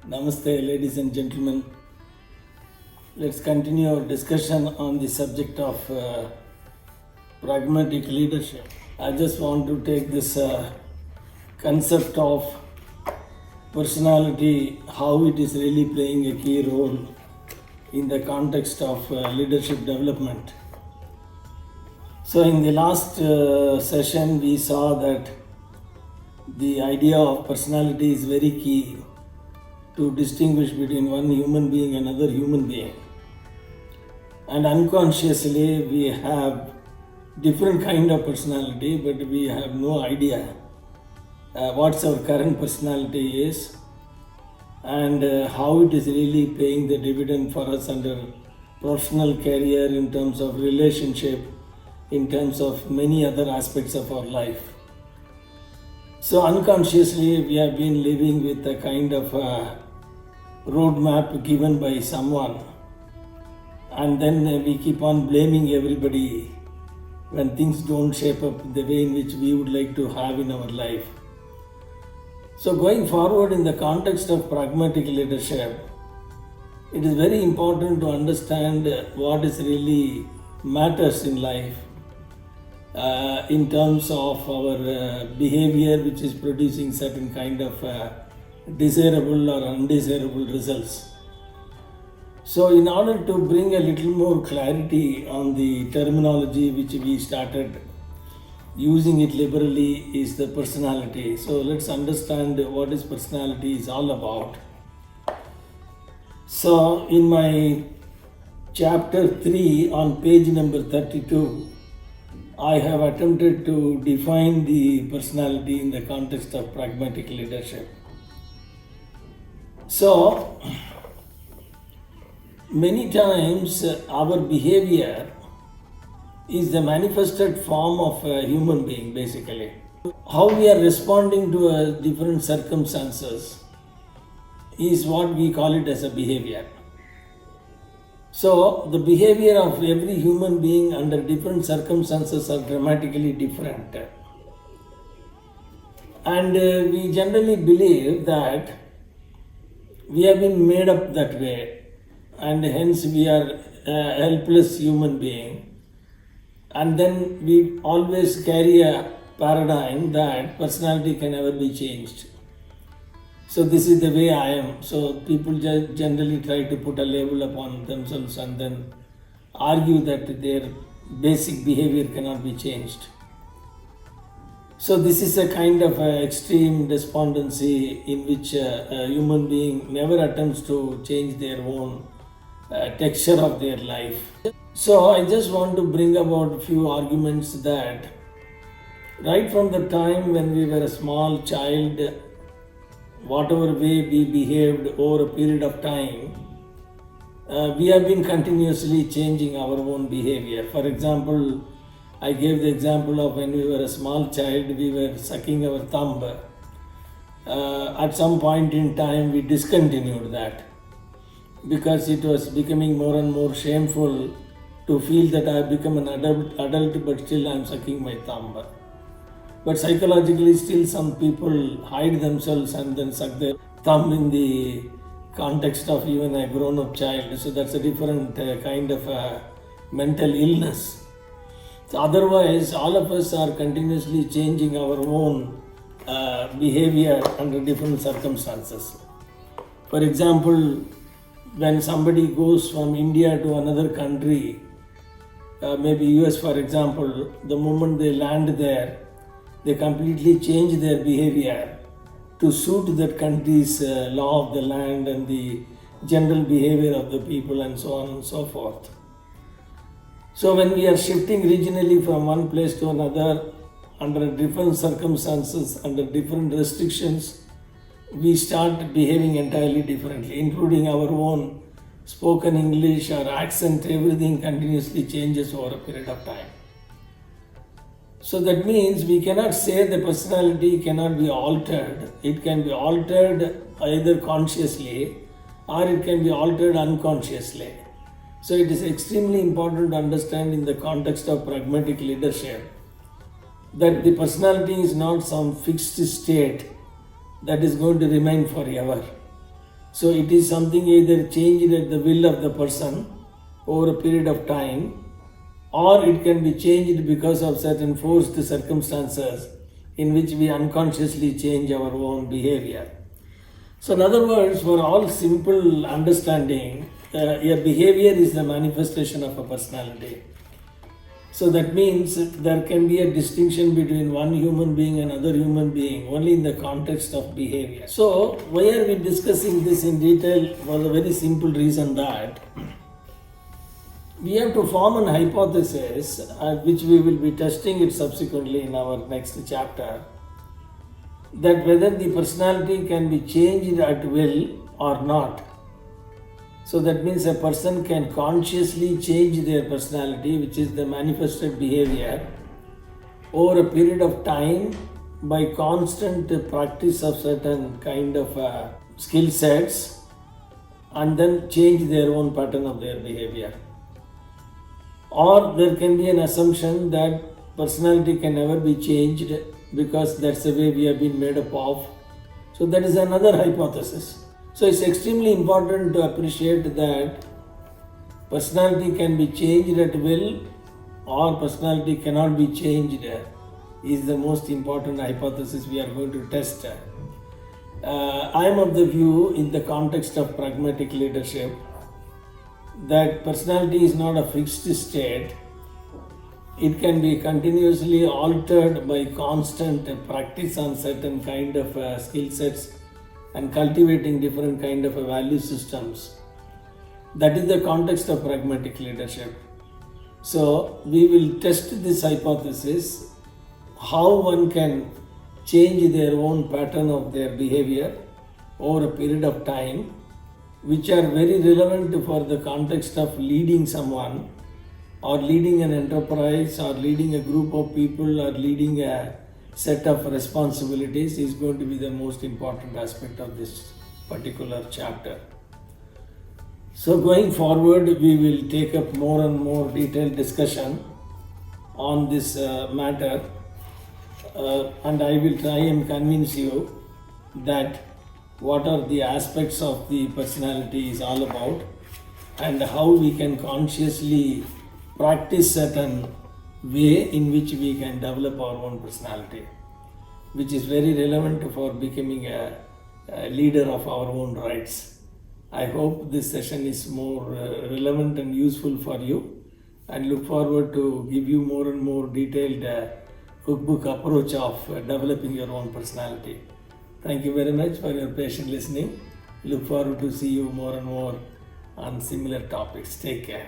Namaste, ladies and gentlemen. Let's continue our discussion on the subject of pragmatic leadership. I just want to take this concept of personality, how it is really playing a key role in the context of leadership development. So, in the last session, we saw that the idea of personality is very key to distinguish between one human being and another human being. And unconsciously we have different kind of personality, but we have no idea what's our current personality is and how it is really paying the dividend for us under professional career, in terms of relationship, in terms of many other aspects of our life. So unconsciously we have been living with a kind of roadmap given by someone, and then we keep on blaming everybody when things don't shape up the way in which we would like to have in our life. So going forward, in the context of pragmatic leadership, it is very important to understand what is really matters in life in terms of our behavior, which is producing certain kind of desirable or undesirable results. So in order to bring a little more clarity on the terminology which we started using it liberally is the personality. So let's understand what is personality is all about. So in my chapter 3 on page number 32, I have attempted to define the personality in the context of pragmatic leadership. So, many times our behavior is the manifested form of a human being, basically. How we are responding to different circumstances is what we call it as a behavior. So, the behavior of every human being under different circumstances are dramatically different. And we generally believe that we have been made up that way, and hence we are a helpless human being. And then we always carry a paradigm that personality can never be changed. So this is the way I am. So people generally try to put a label upon themselves and then argue that their basic behavior cannot be changed. So this is a kind of extreme despondency in which a human being never attempts to change their own texture of their life. So I just want to bring about a few arguments that right from the time when we were a small child, whatever way we behaved over a period of time, we have been continuously changing our own behavior. For example, I gave the example of when we were a small child, we were sucking our thumb. At some point in time, we discontinued that because it was becoming more and more shameful to feel that I have become an adult, but still I am sucking my thumb. But psychologically, still some people hide themselves and then suck their thumb in the context of even a grown-up child. So that's a different kind of mental illness. So otherwise, all of us are continuously changing our own behavior under different circumstances. For example, when somebody goes from India to another country, maybe US for example, the moment they land there, they completely change their behavior to suit that country's law of the land and the general behavior of the people and so on and so forth. So when we are shifting regionally from one place to another under different circumstances, under different restrictions, we start behaving entirely differently, including our own spoken English or accent. Everything continuously changes over a period of time. So that means we cannot say the personality cannot be altered. It can be altered either consciously or it can be altered unconsciously. So it is extremely important to understand in the context of pragmatic leadership that the personality is not some fixed state that is going to remain forever. So it is something either changed at the will of the person over a period of time, or it can be changed because of certain forced circumstances in which we unconsciously change our own behavior. So in other words, for all simple understanding, a behavior is the manifestation of a personality. So that means there can be a distinction between one human being and another human being only in the context of behavior. So why are we discussing this in detail? For the very simple reason that we have to form an hypothesis which we will be testing it subsequently in our next chapter, that whether the personality can be changed at will or not. So that means a person can consciously change their personality, which is the manifested behavior, over a period of time by constant practice of certain kind of skill sets, and then change their own pattern of their behavior. Or there can be an assumption that personality can never be changed because that's the way we have been made up of. So that is another hypothesis. So it's extremely important to appreciate that personality can be changed at will or personality cannot be changed is the most important hypothesis we are going to test. I am of the view, in the context of pragmatic leadership, that personality is not a fixed state. It can be continuously altered by constant practice on certain kind of skill sets and cultivating different kind of value systems. That is the context of pragmatic leadership. So we will test this hypothesis, how one can change their own pattern of their behavior over a period of time, which are very relevant for the context of leading someone, or leading an enterprise, or leading a group of people, or leading a set of responsibilities, is going to be the most important aspect of this particular chapter. So going forward, we will take up more and more detailed discussion on this matter, and I will try and convince you that what are the aspects of the personality is all about, and how we can consciously practice certain way in which we can develop our own personality, which is very relevant for becoming a leader of our own rights. I hope this session is more relevant and useful for you, and look forward to give you more and more detailed cookbook approach of developing your own personality. Thank you very much for your patient listening. Look forward to see you more and more on similar topics. Take care.